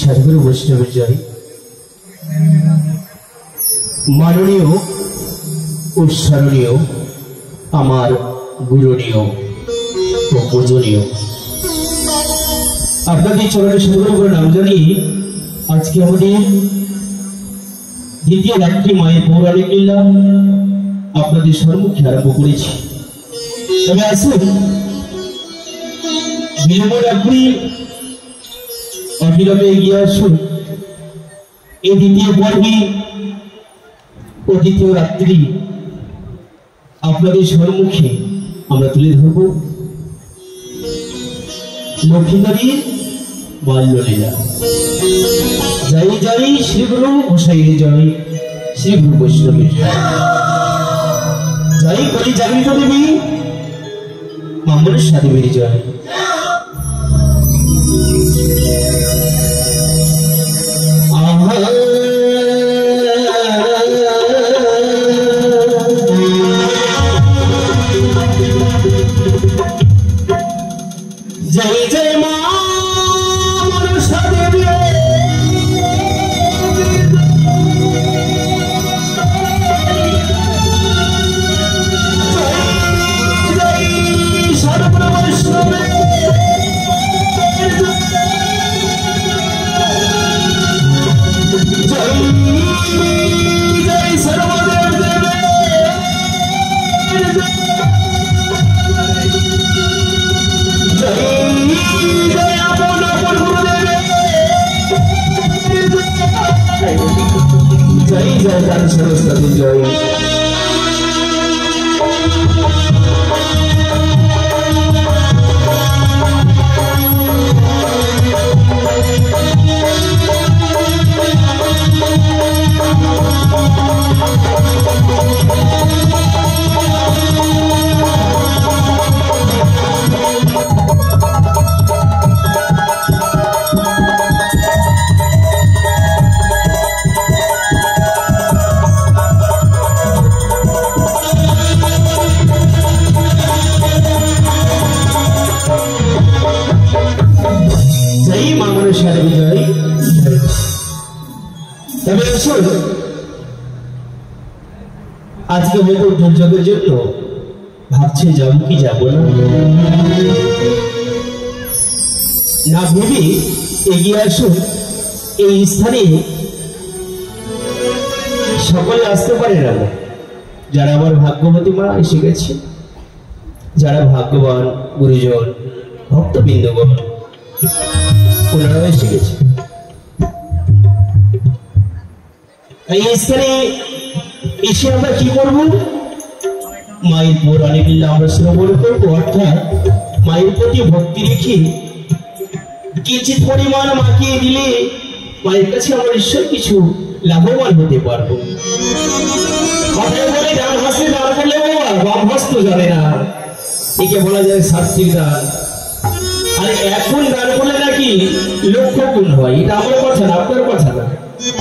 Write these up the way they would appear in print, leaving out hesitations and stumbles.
সাধুগুরু বৈষ্ণবের জয়। মাননীয় উৎসরণীয় আমার গুরুনীয় ও পূজনীয় আপনাদের চরণে সাধুগুরু নাম জানি। আজকে আমাদের দ্বিতীয় রাত্রি মায়ের পৌরাণিক লীলা আপনাদের সম্মুখে আরম্ভ করেছি। তবে আসুন বিলম্ব রাত্রি অবিলম্বে এগিয়ে আসুন এই দ্বিতীয় পর্বে ও দ্বিতীয় রাত্রি আপনাদের সম্মুখে আমরা তুলে ধরব লক্ষ্মীদেবীর বাল্যলীলা। জয় জয় শ্রী গুরু গোসাইয়ের জয়, শ্রী গুরু বৈষ্ণবের জয়। জয় কলি জাগরিত দেবী মা মনসা দেবীর জয়। जय जय मां मनसा देवी, जय सर्व वैष्णव, जय जय सर्वदेव देव, जय जय जय सरस्वती जय। আজকে হয়তো দুর্যোগের জন্য ভাবছে যাবো কি যাবো না ভেবে এগিয়ে আসুন। এই স্থানে সকলে আসতে পারে না, যারা আমার ভাগ্যবতী মা এসে গেছে, যারা ভাগ্যবান গুরুজন ভক্তবৃন্দগণ ওনারা এসে গেছে। এই স্থানে এসে আমরা কি করব? মায়ের পৌরাণিক লীলা আমরা শ্রবণ করবো, অর্থাৎ মায়ের প্রতি ভক্তি রেখে কিঞ্চিত পরিমাণ মাকে দিলে মায়ের কাছে আমরা নিশ্চয় কিছু লাভবান হতে পারবো। কথায় বলে ডান হাসতে দান করলে বাম হস্ত জানে না, একে বলা যায় সাত্বিক দান। আর এখন দান করলে নাকি লক্ষ গুণ হয়। এটা আমার কথা না, আপনার কথা না,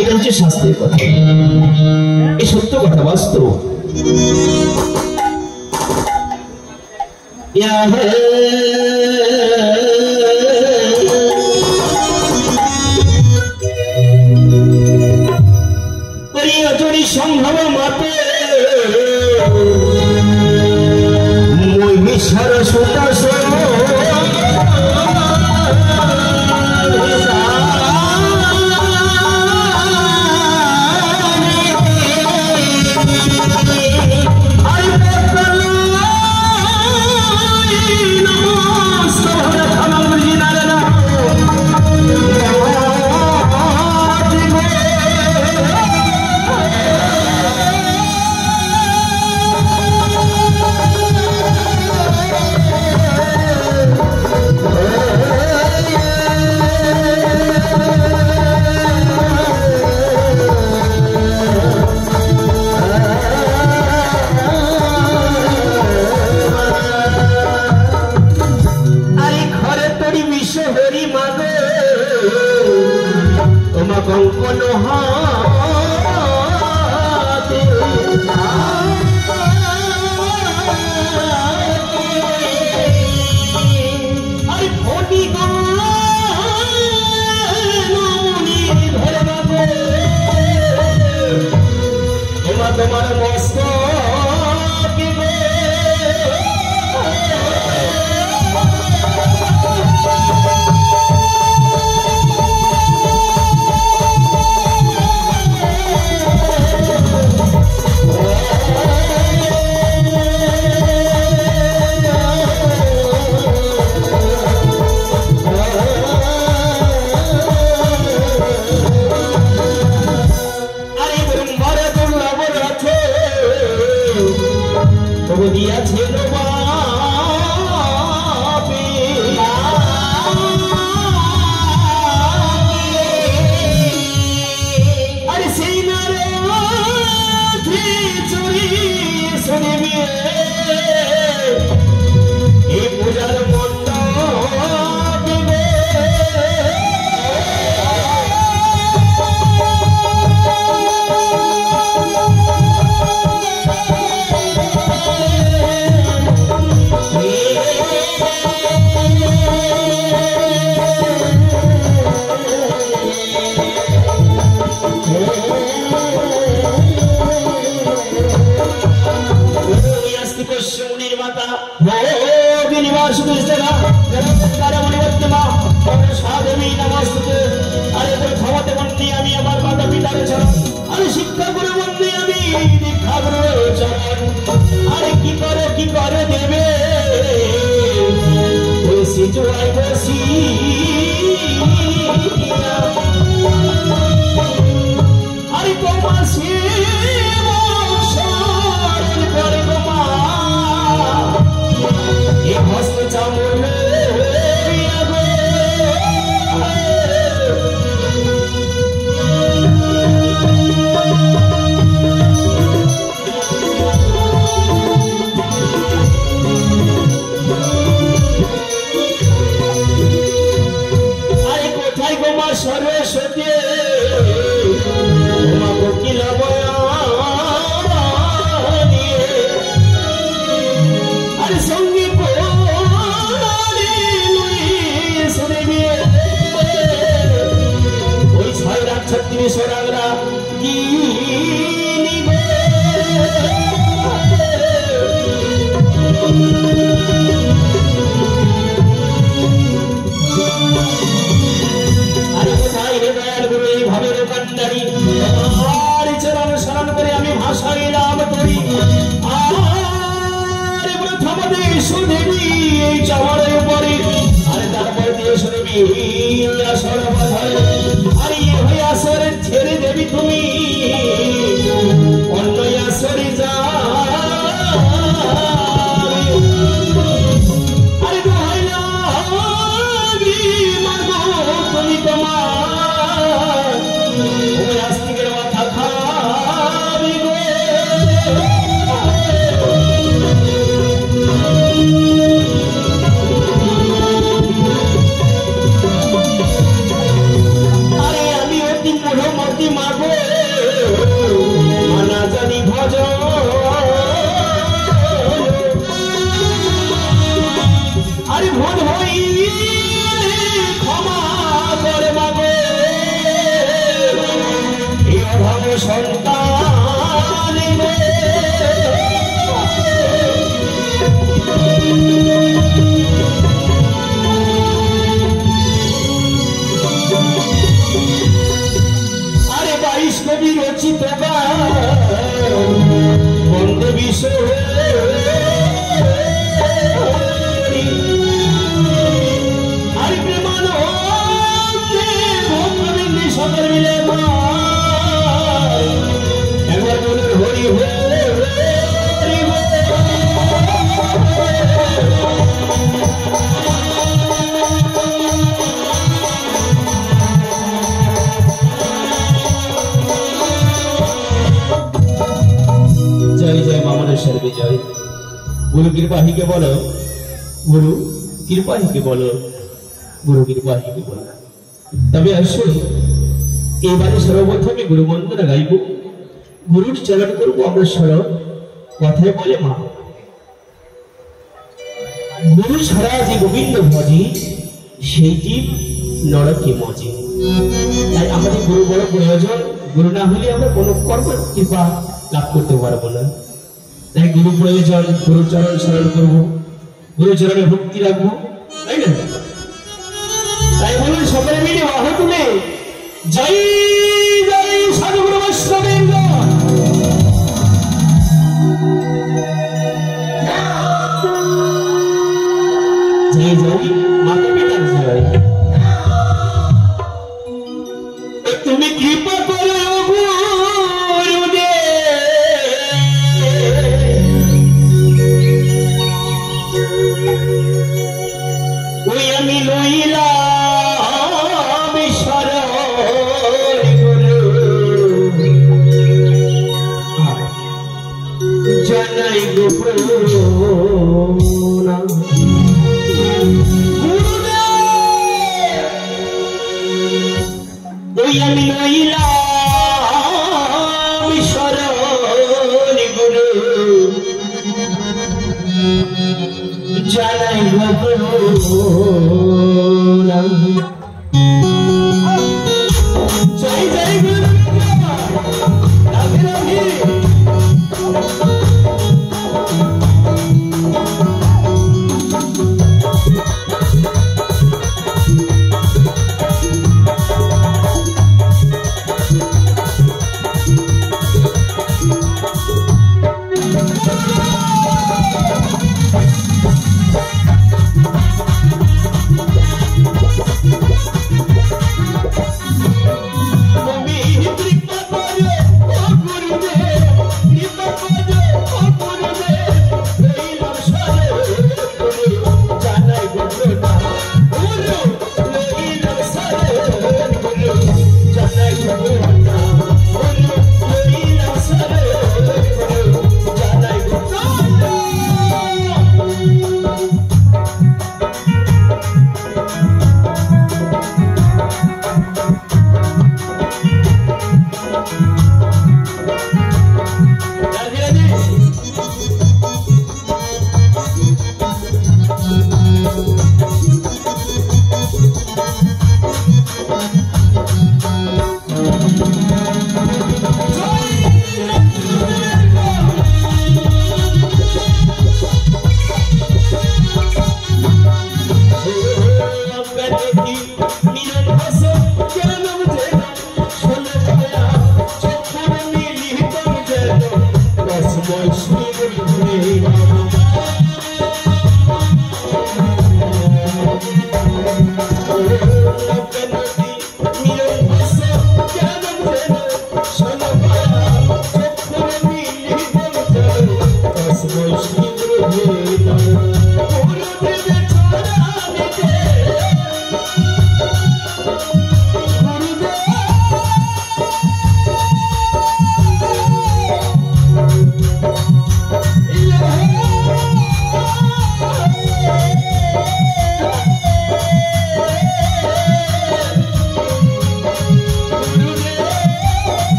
এটা হচ্ছে শাস্ত্রের কথা, এই সত্য কথা, বাস্তব। সম্ভব মাতে মই মিশার সুতা কঙ্কন হাতে আরে ফটি তোমার মস্ত দিয়াছে আরে সেই চুরি শুনিবি এই পূজার আরে শিক্ষা করে বন্ধে আমি দীক্ষা করে আরে কি করে দেবে ওই সিজুয়াই বসি আরে তোমার করে গোমা এই হস্ত চামড় সরস্বতী তোমা কোকিল আরে সঙ্গী ওই 6,36 রাগরা কি স্মরণ করে আমি ভাষাইলাম করি আর প্রথম দেশু দেবী এই চাওয়ারের উপরে আরে তারপর দিয়ে শুনবি আসর বাধারে আরে ওই আসরে ছেড়ে দেবি তুমি অন্য আসরে যা আরে দোহাইলা তুমি তোমার ওই আস্তিকের মাথা খাবি গো আরে আমি অতি পুরমতি মাগো মানা জানি ভজ আরে ভুল হই ক্ষমা করে মাগো সন্তান আরে 22 কবি রচিত বন্দে বিষয় আরে প্রেমানন্দে ভক্তবৃন্দি সকল মিলে একবার বলুন হরি হরি জয় জয় মামনেশ্বর বিজয় গুরু কৃপাহীকে বলো গুরু কৃপাহীকে বলো গুরু কৃপাহীকে বলো তবে আসলে এবারে সর্বপ্রথমে গুরু বন্দনা গাইব, গুরুর চরণ করবো আমরা স্মরণ। কথায় বলে মা, গুরু ছাড়া যে গোবিন্দ ভজে সেই জীব নরকে মজে। তাই আমাদের গুরু বড় প্রয়োজন, গুরু না হলে আমরা কোনো কর্ম কৃপা লাভ করতে পারবো না। তাই গুরু প্রয়োজন, গুরু চরণ স্মরণ করবো, গুরু চরণে ভক্তি রাখবো, তাই না? তাই বলুন সকলে মিলে বাহু তুলে জয় জয় সাধুগুরু বৈষ্ণবেন্দ্র। জয় জয় মাতা পিতার জয়। তুমি কৃপা করো ওই আমি লইলাম শরণ গুরু, জানাই গো প্রণাম। ওই আমি লইলাম শরণ গুরু, জানাই গো প্রণাম। জয় জয় গুরু রাধে রাধে।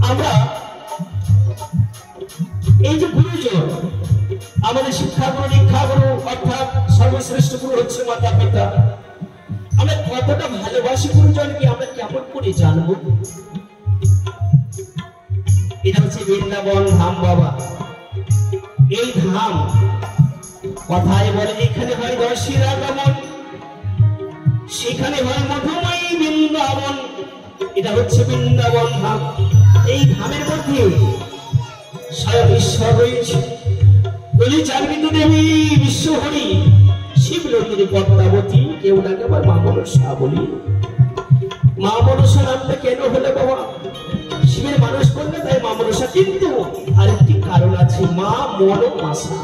আমরা এই যে গুরুজন মাতা পিতা আমরা কতটা ভালোবাসি গুরুজনকে আমরা কেমন করে জানবো? এটা হচ্ছে বৃন্দাবন ধাম বাবা। এই ধাম কথায় বলে এখানে হয় দশের আগমন, সেখানে হয় মধুময়ী বৃন্দাবন। এটা হচ্ছে বৃন্দাবন ধাম। এই ধামের মধ্যে স্বয়ং ঈশ্বর রয়েছে। বলি জাগৃত দেবী বিশ্বহরি, শিবলন্দিনী পদ্মাবতী, কেউ ডাকে আবার মা মনসা বলি। মা মনসা নামটা কেন হলো বাবা? শিবের মানুষ করলে তাই মা মনসা, কিন্তু আরেকটি কারণ আছে, মা মন আশা।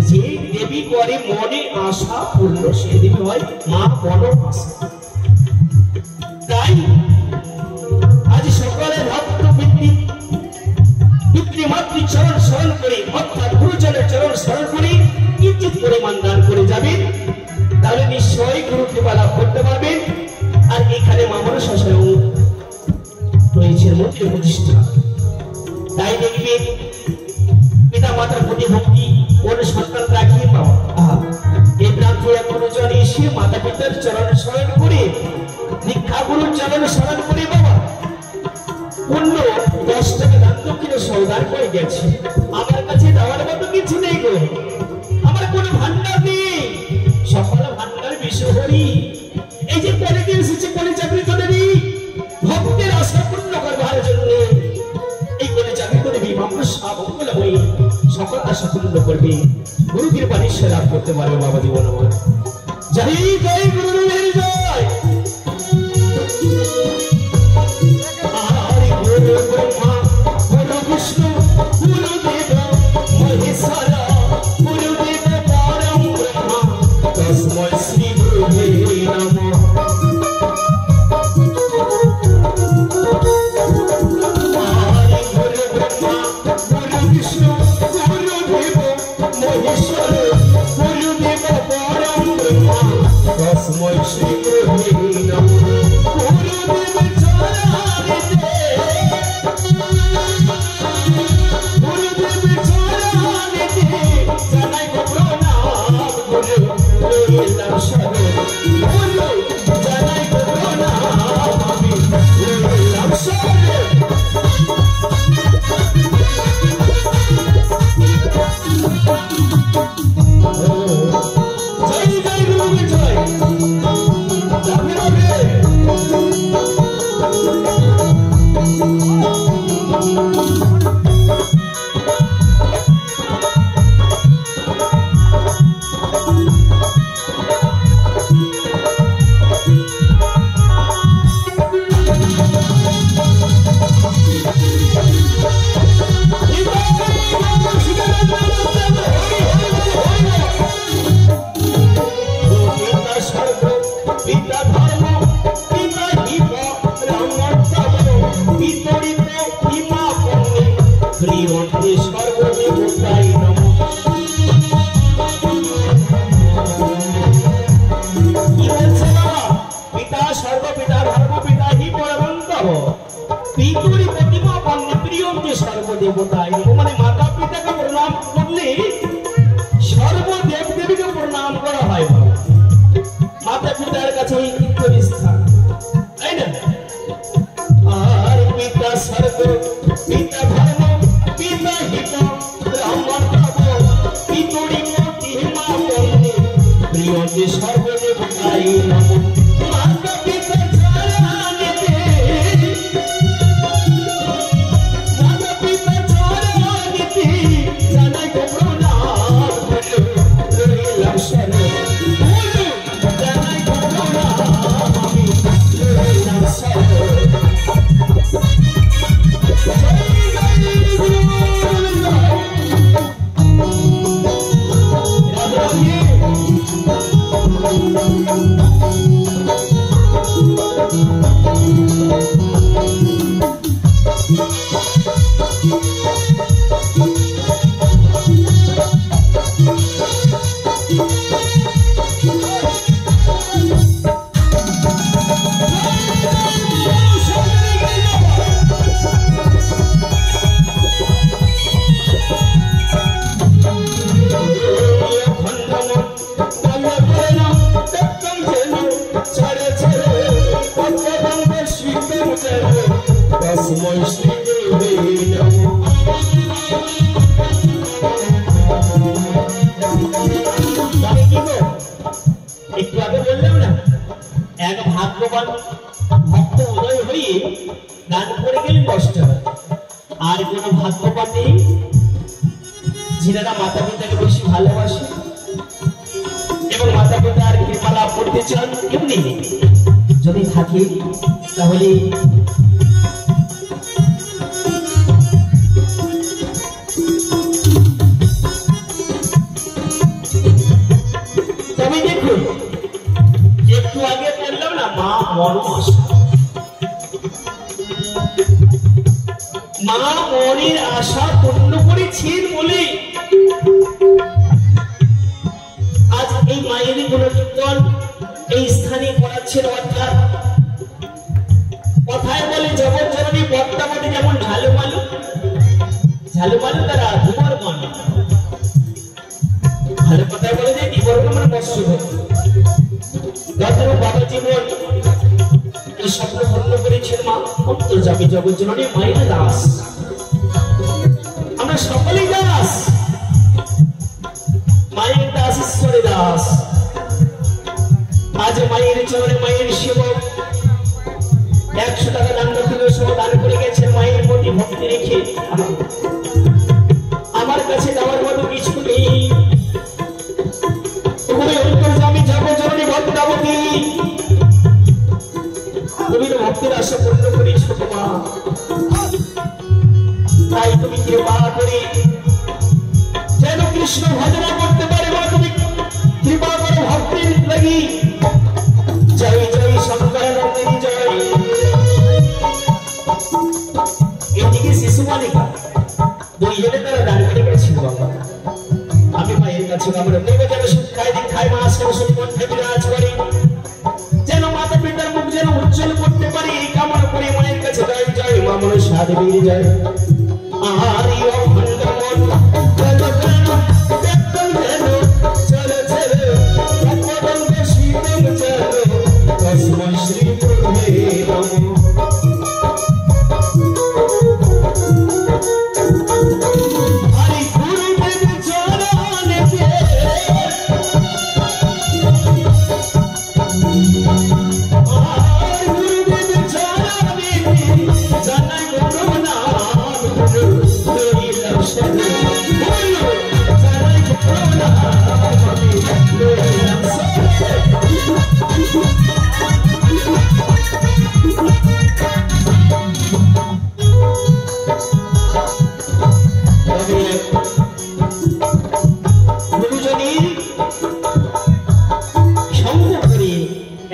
যে দেবী করে মনে আশা পূর্ণ, সে দেবী হয় মা মন আশা। তাই আজ সকালে ভক্ত পিতৃমাতৃ চরণ স্মরণ করে, অর্থাৎ গুরুজনের চরণ স্মরণ করে কিঞ্চিৎ পরিমাণ দান করে যাবেন, তাহলে নিশ্চয়ই গুরু কৃপা লাভ করতে পারবেন। আর এখানে মা মনসা স্বয়ং রয়েছে মন্দির প্রতিষ্ঠা। তাই দেখবেন পিতা মাতার প্রতি ভক্তি কোন সন্তান রাখিয়ে পাওয়া। এই প্রান্তে গুরুজন এসে মাতা পিতার চরণ স্মরণ করে, দীক্ষা গুরুর চরণ স্মরণ করে বাবা পূর্ণ 10 টাকা দান দক্ষিণে সৌদার করে গেছে। আমার কাছে দেওয়ার মতো কিছু নেই গো, আমার কোনো ভান্ডার নেই, সকল ভান্ডার বিশ্বহরি। এই যে কলেজে এসেছে, কলেজ চাকরি করে দেবী ভক্তের আশা পূর্ণ করবার জন্য, এই কলেজ চাকরি করে দেবী মনসা মঙ্গল হয়ে সকল আশা পূর্ণ করবে, গুরু কৃপা নিশ্চয় লাভ করতে পারবে বাবা জীবন আমার। জয় জয় গুরুদেবের জয়। গুরু ব্রহ্মা গুরু বিষ্ণু গুরুদেব মহেশ্বর, গুরুদেব পরম ব্রহ্ম তস্মৈ শ্রী গুরুবে নমঃ। গুরু ব্রহ্মা গুরু বিষ্ণু গুরুদেব মহেশ্বর, গুরুদেব পরম ব্রহ্ম তস্মৈ শ্রী গুরুবে নমঃ। গুরুদেব চরণে জানাই প্রণাম, গুরু লইলাম শরণ, গুরু জানাই প্রণাম, আমি লইলাম শরণ। জয় জয় গুরু জয়। সর্বদেবতায় মানে মাতা পিতাকে প্রণাম করলে সর্বদেব দেবীকে প্রণাম করা হয়। মাতা পিতার কাছে স্থান, তাই না? আর পিতা সর্ব, পিতা ধর্ম, পিতা হিত ব্রাহ্মণ পিতরি মা বন্দে প্রিয়তে সর্বদেবতায় নমঃ। মাতা পিতা চরণেতে, মাতা পিতা চরণেতে তস্মৈ শ্রী গুরুবে নমঃ। একটু আগে বললাম না, এক ভাগ্যবান ভক্ত উদয় হয়ে দান করে গেলেন 10 টাকা। আর কোন ভাগ্যবান নেই যিনারা মাতা পিতাকে বেশি ভালোবাসে এবং মাতা পিতার কৃপা লাভ করতে চান? কেউ নেই। যদি থাকে তাহলে তবে দেখুন, একটু আগে বললাম না, মা মনের আশা পূর্ণ করেছেন বলে আজ এই মায়ের গুণকীর্তন এই স্থানে করাচ্ছেন। অর্থাৎ কথায় বলে জগৎজননী পদ্মাবতী যেমন ঝালুমালু তারা ধুমার মন, ভালো কথায় বলে যে বিবর্তমান মৎস্য বাবা জীবন এই স্বপ্ন পূর্ণ করেছেন মা অন্তর্যামী জগৎজননী মায়ের দাস। আমরা সকলেই দাস, মায়ের দাস, ঈশ্বরের দাস। আজ মায়ের চরণে মায়ের সেবক 100 টাকা দান দান করে গেছেন মায়ের প্রতি ভক্তি রেখে। আমার কাছে দেওয়ার মতো কিছু নেই। তুমি অন্তর্যামী জগৎজননী পদ্মাবতী, তুমি তো ভক্তের আশা পূর্ণ করেছ মা। তাই তুমি কৃপা করে যেন কৃষ্ণ ভজনা করতে পারে মা, তুমি কৃপা করো ভক্তির লাগি। জয় জয় শঙ্করানন্দিনী জয়। এদিকে শিশু বালিকা 2 জনে তারা দান করে গেছিল বাবা। আমি মায়ের কাছে আমরা দেবে যেন শিক্ষায় দীক্ষায় মা সরস্বতী কণ্ঠে বিরাজ করে, যেন মাতা পিতার মুখ যেন উজ্জ্বল করতে পারি এই কামনা করে মায়ের কাছে জয় জয় মা মনসা দেবীর জয়। আহারি অখণ্ড মন চলো চলো দেখো চলো চলো চলো অপরঙ্গ শীতল চলো তস্মৈ শ্রী গুরুবে নমঃ। হরি গুরুদেব চরণেতে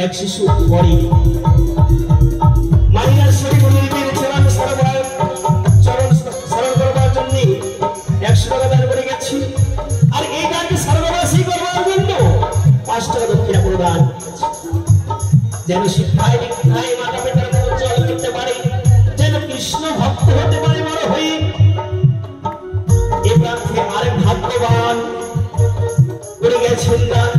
এক শিশু পরে মারিয়ার শরীর গুরুদেবের চরণ স্মরণ করবার জন্য 100 টাকা দান করে গেছি। আর এই দানকে সর্ববাসী করবার জন্য 5 টাকা দক্ষিণা প্রদান, যেন শিক্ষায় দীক্ষায় মাতা পিতার মতো উজ্জ্বল করতে পারে, যেন কৃষ্ণ ভক্ত হতে পারে বড় হয়ে। এই প্রান্তে আরেক ভাগ্যবান করে গেছেন দান।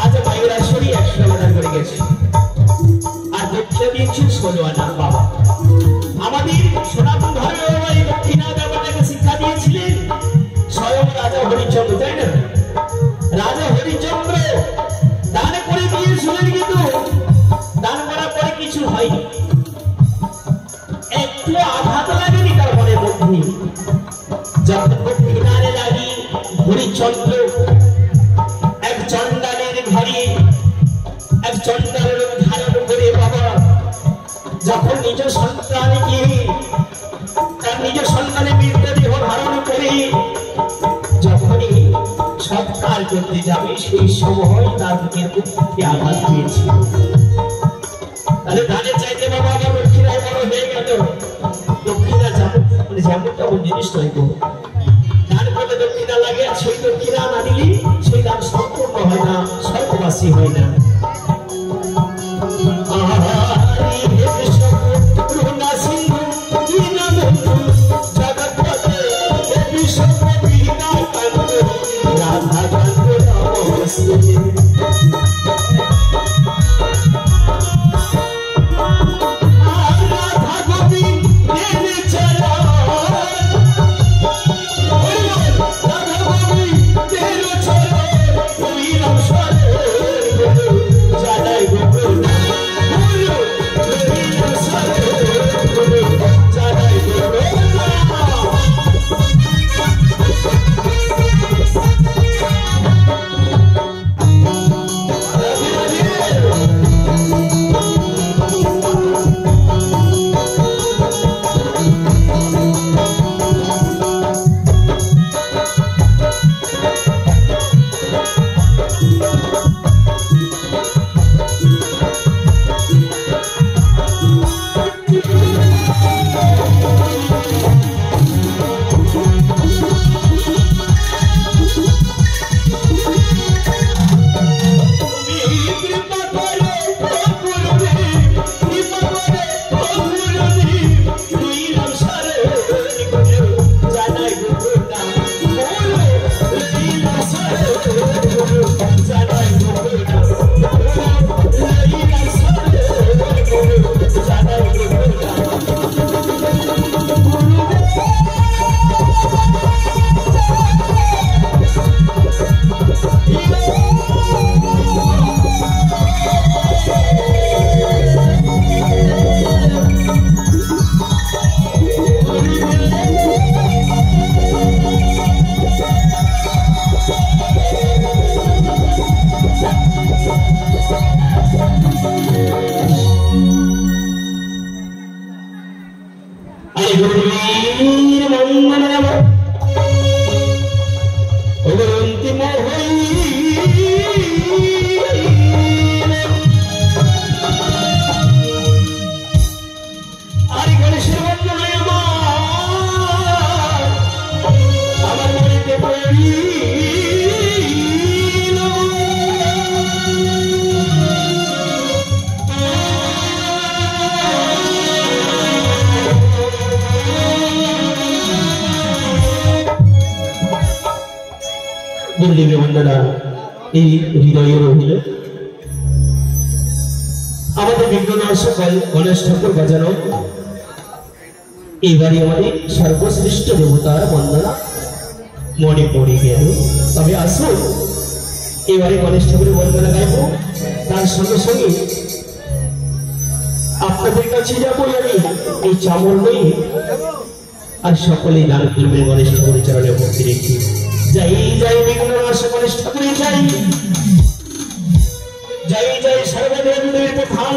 আজ মায়ের আসরি 100 টাকা দান করে গেছে আর দক্ষিণা দিয়েছেন 16 আনা বাবা। আমাদের সনাতন ধর্মে এই দক্ষিণা ব্যাপারটাকে শিক্ষা দিয়েছিলেন স্বয়ং রাজা হরিচন্দ্র, তাই না? রাজা হরিচন্দ্র দান করে দিয়েছিলেন, কিন্তু দান করার পরে কিছু হয়নি, একটু আঘাত লাগেনি তার মনের মধ্যে। যখন দক্ষিণারে লাগি হরিচন্দ্র এক চণ্ডালের ঘরে এক চণ্ডালের ধারণ করে বাবা যখন নিজ সন্তানকে তার নিজ সন্তানের মৃতদেহ ধারণ করে যখনই সৎকার করতে যাবে সেই সময় তার বুকের মধ্যে আঘাত পেয়েছিল। তাহলে দানের চাইতে বাবা আমার দক্ষিণায় বড় হয়ে গেল। দক্ষিণা যেমন তেমন জিনিস নয় গো, দান করলে দক্ষিণা লাগে, আর সেই দক্ষিণা না দিলে সেই দান সম্পূর্ণ হয় না, স্বর্গবাসী হয় না। রাধা বন্দিনী বন্দনা এই হৃদয়ে রহিল। আমাদের বিজ্ঞান সকল গণেশ ঠাকুর বাজানো এইবারই আমাদের সর্বশ্রেষ্ঠ দেবতার বন্দনা মনে পড়ে গেল। তবে আসুন এবারে গণেশ ঠাকুরের বন্দনা গাইব, তার সঙ্গে সঙ্গে আপনাদের কাছে যাবো আমি এই চামড় নিয়ে, আর সকলেই দান করবেন গণেশ ঠাকুরের চরণে ভক্তি রেখে। জয় জয় বিঘ্ননাশ গণেশ ঠাকুরের জয়, জয় জয় সর্বদেব প্রধান।